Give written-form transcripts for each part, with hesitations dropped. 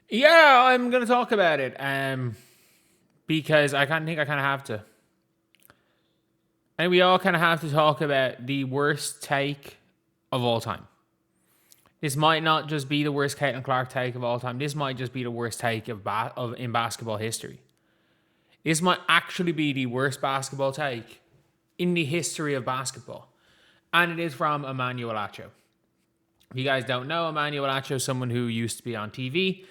Yeah, I'm going to talk about it because I kind of have to. And we all kind of have to talk about the worst take of all time. This might not just be the worst Caitlin Clark take of all time. This might just be the worst take of in basketball history. This might actually be the worst basketball take in the history of basketball. And it is from Emmanuel Acho. If you guys don't know, Emmanuel Acho is someone who used to be on TV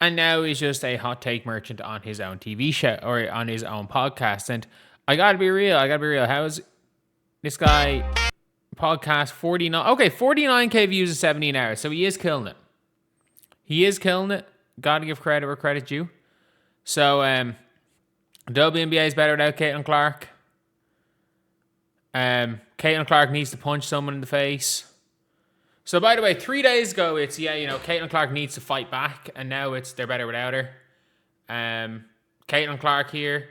and now is just a hot take merchant on his own TV show or on his own podcast. And I gotta be real. How is this guy podcast 49? Okay, 49K views in 17 hours. So he is killing it. Gotta give credit where credit's due. So WNBA is better without Caitlin Clark. Caitlin Clark needs to punch someone in the face. So, by the way, 3 days ago, it's, Caitlin Clark needs to fight back, and now it's they're better without her. Caitlin Clark here,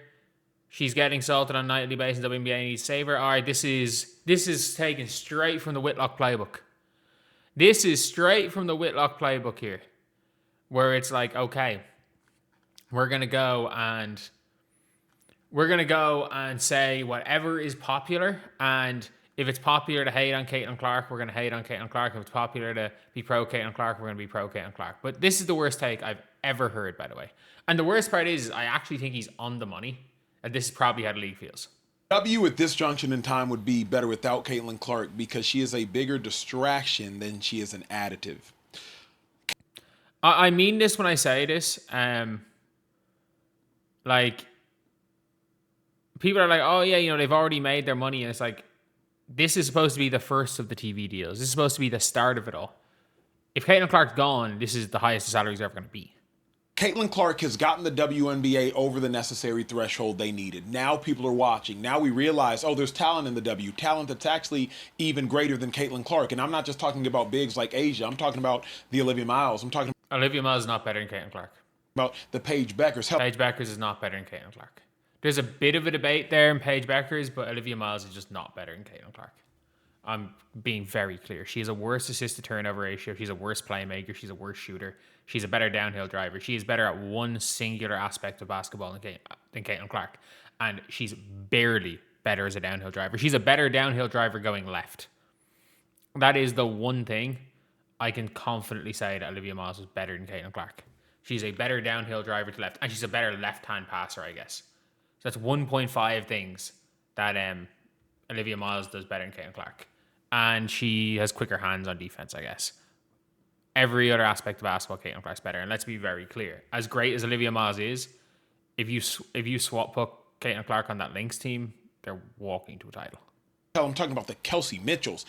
she's getting salted on a nightly basis. WNBA needs to save her. All right, this is taken straight from the Whitlock playbook. This is straight from the Whitlock playbook here, where it's like, okay, we're gonna go and say whatever is popular, and if it's popular to hate on Caitlin Clark, we're going to hate on Caitlin Clark. If it's popular to be pro Caitlin Clark, we're going to be pro Caitlin Clark. But this is the worst take I've ever heard, by the way. And the worst part is I actually think he's on the money. And this is probably how the league feels. W at this junction in time would be better without Caitlin Clark because she is a bigger distraction than she is an additive. I mean this when I say this. Like, people are like, oh yeah, they've already made their money. And it's like, this is supposed to be the first of the TV deals. This is supposed to be the start of it all. If Caitlin Clark's gone, this is the highest the salary's ever going to be. Caitlin Clark has gotten the WNBA over the necessary threshold they needed. Now people are watching. Now we realize, there's talent in the W. Talent that's actually even greater than Caitlin Clark. And I'm not just talking about bigs like Asia. I'm talking about the Olivia Miles. I'm talking Olivia Miles is not better than Caitlin Clark. About the Paige Bueckers. Paige Bueckers is not better than Caitlin Clark. There's a bit of a debate there in Paige Bueckers, but Olivia Miles is just not better than Caitlin Clark. I'm being very clear. She has a worse assist-to-turnover ratio. She's a worse playmaker. She's a worse shooter. She's a better downhill driver. She is better at one singular aspect of basketball than Caitlin Clark. And she's barely better as a downhill driver. She's a better downhill driver going left. That is the one thing I can confidently say that Olivia Miles is better than Caitlin Clark. She's a better downhill driver to left. And she's a better left-hand passer, I guess. So that's 1.5 things that Olivia Miles does better than Caitlin Clark. And she has quicker hands on defense, I guess. Every other aspect of basketball, Caitlin Clark's better. And let's be very clear. As great as Olivia Miles is, if you swap put Caitlin Clark on that Lynx team, they're walking to a title. I'm talking about the Kelsey Mitchells.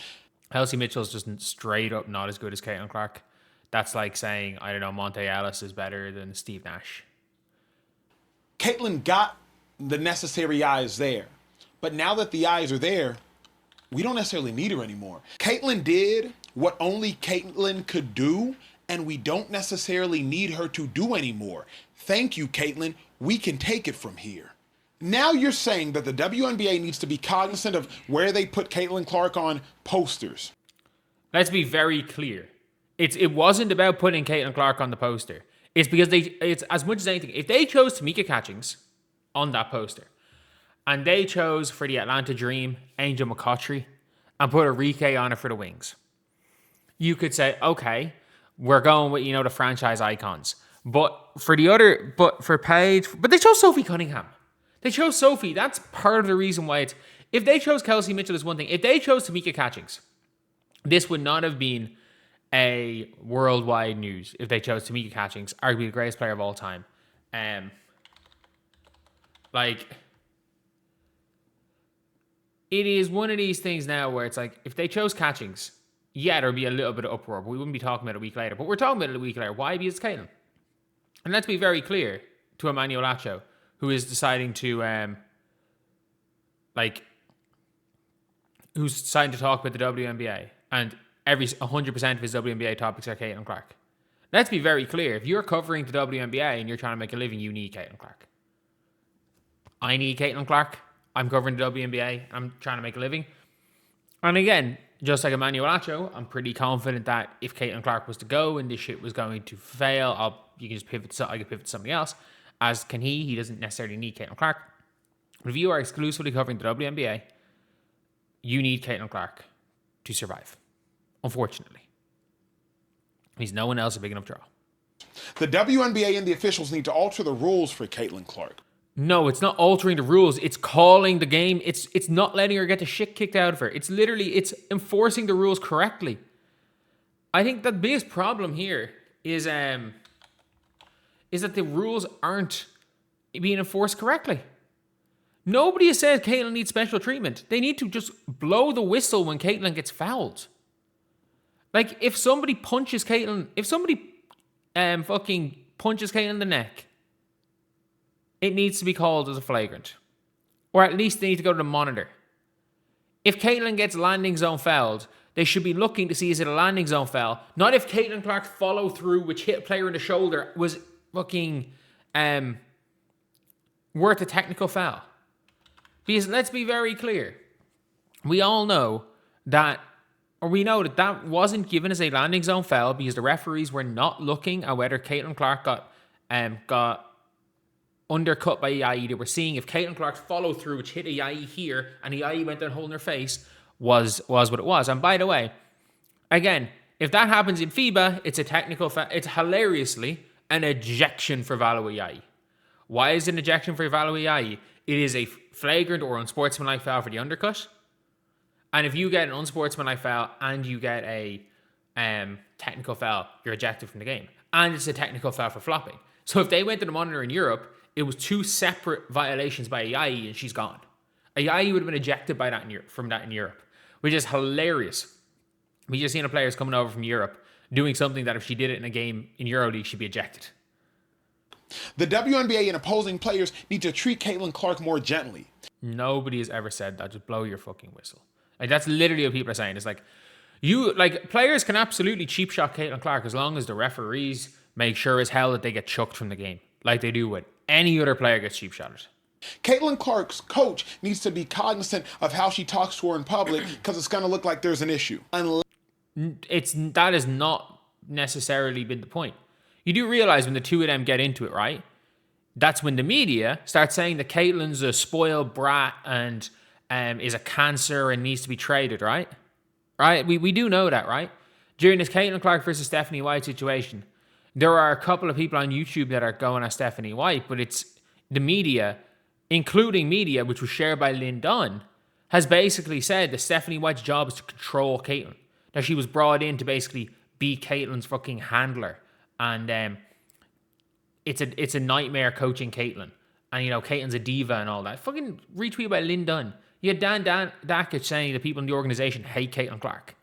Kelsey Mitchell's just straight up not as good as Caitlin Clark. That's like saying, I don't know, Monte Ellis is better than Steve Nash. Caitlin got the necessary eyes there. But now that the eyes are there, we don't necessarily need her anymore. Caitlin did what only Caitlin could do, and we don't necessarily need her to do anymore. Thank you, Caitlin. We can take it from here. Now you're saying that the WNBA needs to be cognizant of where they put Caitlin Clark on posters. Let's be very clear. It wasn't about putting Caitlin Clark on the poster. It's because it's as much as anything. If they chose Tamika Catchings on that poster, and they chose for the Atlanta Dream, Angel McCoughtry, and put Enrique on it for the Wings, you could say, okay, we're going with, the franchise icons. But for Paige, but they chose Sophie Cunningham. They chose Sophie. That's part of the reason why if they chose Kelsey Mitchell is one thing. If they chose Tamika Catchings, this would not have been a worldwide news if they chose Tamika Catchings, arguably the greatest player of all time. It is one of these things now where it's like, if they chose Catchings, yeah, there'd be a little bit of uproar, but we wouldn't be talking about it a week later. But we're talking about it a week later. Why? Because it's Caitlin. And let's be very clear to Emmanuel Acho, who is deciding to, who's deciding to talk about the WNBA, and 100% of his WNBA topics are Caitlin Clark. Let's be very clear. If you're covering the WNBA and you're trying to make a living, you need Caitlin Clark. I need Caitlin Clark. I'm covering the WNBA. I'm trying to make a living. And again, just like Emmanuel Acho, I'm pretty confident that if Caitlin Clark was to go and this shit was going to fail, I'll you can just pivot. So I can pivot to somebody else. As can he. He doesn't necessarily need Caitlin Clark. But if you are exclusively covering the WNBA, you need Caitlin Clark to survive. Unfortunately, he's no one else a big enough draw. The WNBA and the officials need to alter the rules for Caitlin Clark. No, it's not altering the rules. It's calling the game. It's not letting her get the shit kicked out of her. It's enforcing the rules correctly. I think the biggest problem here is that the rules aren't being enforced correctly. Nobody has said Caitlin needs special treatment. They need to just blow the whistle when Caitlin gets fouled. Like, if somebody punches Caitlin, fucking punches Caitlin in the neck, it needs to be called as a flagrant. Or at least they need to go to the monitor. If Caitlin gets landing zone fouled, they should be looking to see is it a landing zone foul. Not if Caitlin Clark's follow through, which hit a player in the shoulder, was fucking worth a technical foul. Because let's be very clear. We know that that wasn't given as a landing zone foul because the referees were not looking at whether Caitlin Clark got undercut by Yayi. They were seeing if Caitlin Clark's follow through, which hit a Yayi here, and the Yayi went down holding her face, was what it was. And by the way, again, if that happens in FIBA, it's a technical foul. It's hilariously an ejection for Valois Yayi. Why is it an ejection for Valois Yayi? It is a flagrant or unsportsmanlike foul for the undercut. And if you get an unsportsmanlike foul and you get a technical foul, you're ejected from the game. And it's a technical foul for flopping. So if they went to the monitor in Europe, it was two separate violations by Ayayi and she's gone. Ayayi would have been ejected by that from that in Europe, which is hilarious. We just seen players coming over from Europe doing something that if she did it in a game in EuroLeague, she'd be ejected. The WNBA and opposing players need to treat Caitlin Clark more gently. Nobody has ever said that. Just blow your fucking whistle. Like, that's literally what people are saying. It's like, players can absolutely cheap shot Caitlin Clark as long as the referees make sure as hell that they get chucked from the game, like they do with any other player gets cheap shotted. Caitlin Clark's coach needs to be cognizant of how she talks to her in public because it's going to look like there's an issue. That has not necessarily been the point. You do realize when the two of them get into it, right? That's when the media starts saying that Caitlin's a spoiled brat and is a cancer and needs to be traded, right? Right? We do know that, right? During this Caitlin Clark versus Stephanie White situation, there are a couple of people on YouTube that are going at Stephanie White, but it's the media, including media, which was shared by Lynn Dunn, has basically said that Stephanie White's job is to control Caitlin. That she was brought in to basically be Caitlin's fucking handler. And it's a nightmare coaching Caitlin. And, Caitlin's a diva and all that. Fucking retweet by Lynn Dunn. You had Dan Dakich saying that people in the organization hate Caitlin Clark.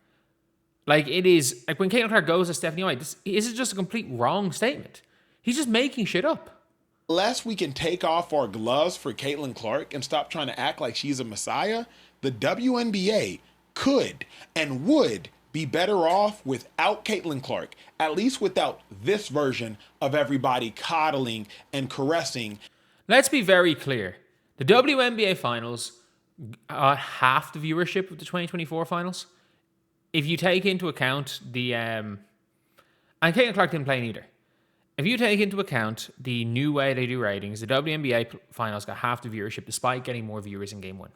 Like, it is, like, when Caitlin Clark goes to Stephanie White, this is just a complete wrong statement. He's just making shit up. Unless we can take off our gloves for Caitlin Clark and stop trying to act like she's a messiah, the WNBA could and would be better off without Caitlin Clark, at least without this version of everybody coddling and caressing. Let's be very clear. The WNBA finals are half the viewership of the 2024 finals. If you take into account the... and Caitlin Clark didn't play neither. If you take into account the new way they do ratings, the WNBA finals got half the viewership despite getting more viewers in Game 1.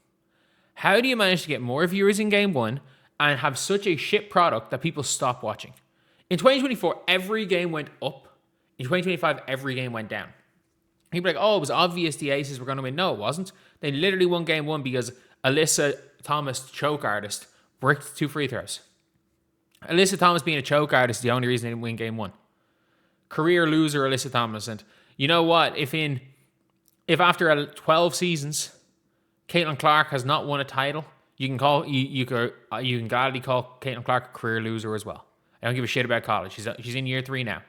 How do you manage to get more viewers in Game 1 and have such a shit product that people stop watching? In 2024, every game went up. In 2025, every game went down. People are like, oh, it was obvious the Aces were going to win. No, it wasn't. They literally won Game 1 because Alyssa Thomas, choke artist, bricked 2 free throws. Alyssa Thomas being a choke artist is the only reason they didn't win Game 1. Career loser Alyssa Thomas. And you know what? If after 12 seasons, Caitlin Clark has not won a title, you can gladly call Caitlin Clark a career loser as well. I don't give a shit about college. She's in year 3 now.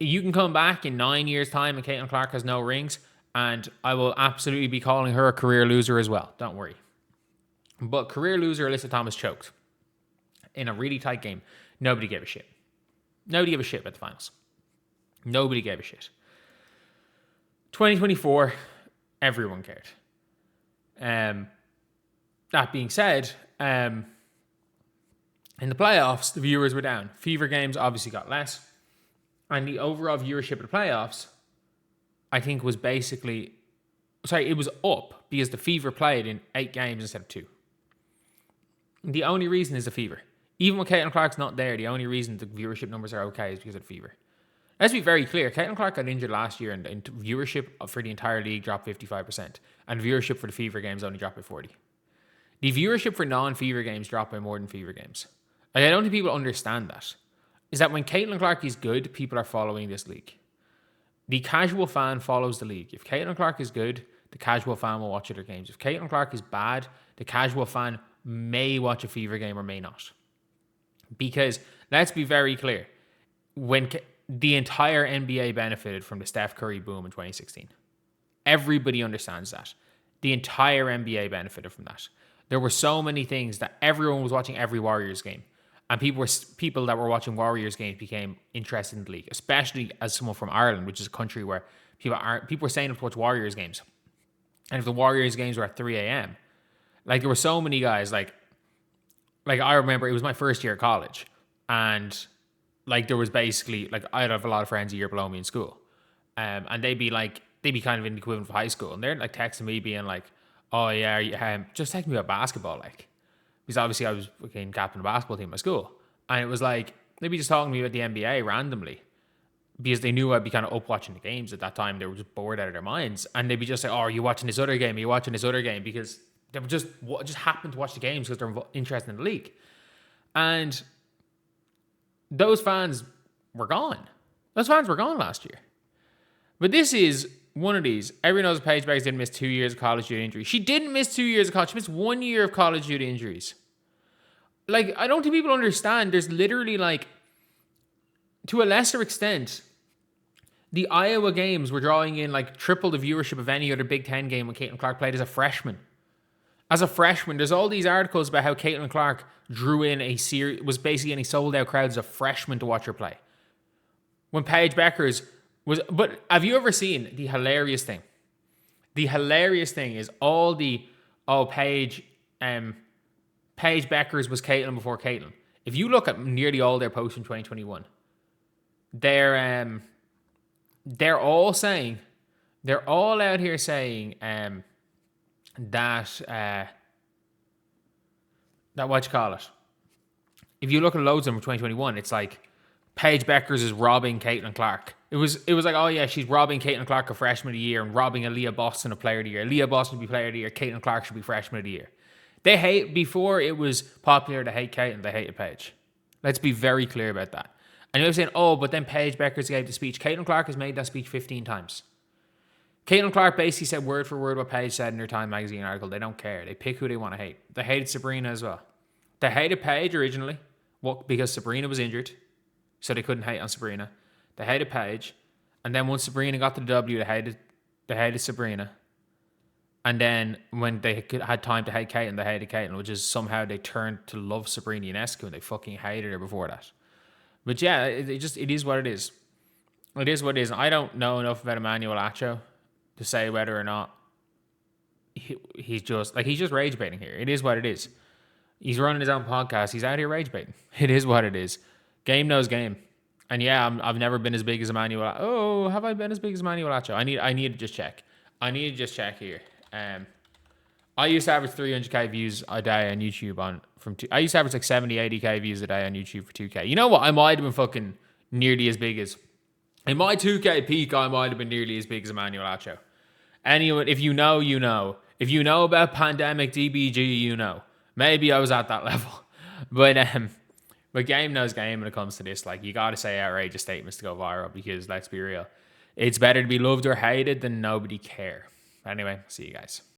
You can come back in 9 years' time and Caitlin Clark has no rings, and I will absolutely be calling her a career loser as well. Don't worry. But career loser Alyssa Thomas choked in a really tight game. Nobody gave a shit. Nobody gave a shit about the finals. Nobody gave a shit. 2024, everyone cared. That being said, in the playoffs, the viewers were down. Fever games obviously got less. And the overall viewership of the playoffs, I think, was basically... Sorry, it was up because the Fever played in 8 games instead of 2. The only reason is the Fever. Even when Caitlin Clark's not there, the only reason the viewership numbers are okay is because of the Fever. Let's be very clear. Caitlin Clark got injured last year, and viewership for the entire league dropped 55%. And viewership for the Fever games only dropped by 40%. The viewership for non-Fever games dropped by more than Fever games. Like, I don't think people understand that. Is that when Caitlin Clark is good, people are following this league. The casual fan follows the league. If Caitlin Clark is good, the casual fan will watch other games. If Caitlin Clark is bad, the casual fan may watch a Fever game or may not. Because, let's be very clear, when the entire NBA benefited from the Steph Curry boom in 2016. Everybody understands that. The entire NBA benefited from that. There were so many things that everyone was watching every Warriors game. And people that were watching Warriors games became interested in the league, especially as someone from Ireland, which is a country where people were staying up to watch Warriors games. And if the Warriors games were at 3 a.m., like, there were so many guys, like I remember it was my first year of college, and like, there was basically, like, I'd have a lot of friends a year below me in school, and they'd be kind of in the equivalent of high school, and they're like texting me being like, oh yeah, just text me about basketball, like, because obviously I was fucking captain of the basketball team at my school, and it was like, they'd be just talking to me about the NBA randomly, because they knew I'd be kind of up watching the games at that time. They were just bored out of their minds, and they'd be just like, oh, are you watching this other game? Are you watching this other game? Because they would just happened to watch the games because they're interested in the league. And those fans were gone. Those fans were gone last year. But this is one of these. Everyone knows Paige Bueckers didn't miss 2 years of college due to injury. She didn't miss 2 years of college. She missed 1 year of college due to injuries. Like, I don't think people understand. There's literally, like, to a lesser extent, the Iowa games were drawing in, like, triple the viewership of any other Big Ten game when Caitlin Clark played as a freshman. As a freshman, there's all these articles about how Caitlin Clark drew in was basically any sold-out crowds of freshmen to watch her play. When Paige Bueckers was... But have you ever seen the hilarious thing? The hilarious thing is Paige Bueckers was Caitlin before Caitlin. If you look at nearly all their posts in 2021, they're all out here saying that what you call it. If you look at loads of them from 2021, it's like Paige Bueckers is robbing Caitlin Clark. It was like, oh yeah, she's robbing Caitlin Clark a freshman of the year and robbing Aaliyah Boston a player of the year. Aaliyah Boston should be player of the year. Caitlin Clark should be freshman of the year. Before it was popular to hate Caitlin, they hated Paige. Let's be very clear about that. And you're saying, oh, but then Paige Bueckers gave the speech. Caitlin Clark has made that speech 15 times. Caitlin Clark basically said word for word what Paige said in her Time magazine article. They don't care. They pick who they want to hate. They hated Sabrina as well. They hated Paige originally because Sabrina was injured, so they couldn't hate on Sabrina. They hated Paige, and then once Sabrina got to the W, they hated Sabrina. And then when they had time to hate Caitlin, they hated Caitlin, which is somehow they turned to love Sabrina Ionescu, and they fucking hated her before that. But yeah, it is what it is. It is what it is. I don't know enough about Emmanuel Acho to say whether or not he's just rage baiting here. It is what it is. He's running his own podcast. He's out here rage baiting. It is what it is. Game knows game. And yeah, I've never been as big as Emmanuel. Oh, have I been as big as Emmanuel Acho? I need to just check. Here. I used to average 300k views a day on YouTube I used to average like 70, 80k views a day on YouTube for 2k. You know what? I might have been fucking nearly as big as... In my 2k peak, I might have been nearly as big as Emmanuel Acho. Anyone, if you know, you know. If you know about pandemic DBG, you know. Maybe I was at that level. But game knows game when it comes to this. Like, you got to say outrageous statements to go viral because, let's be real, it's better to be loved or hated than nobody care. Anyway, see you guys.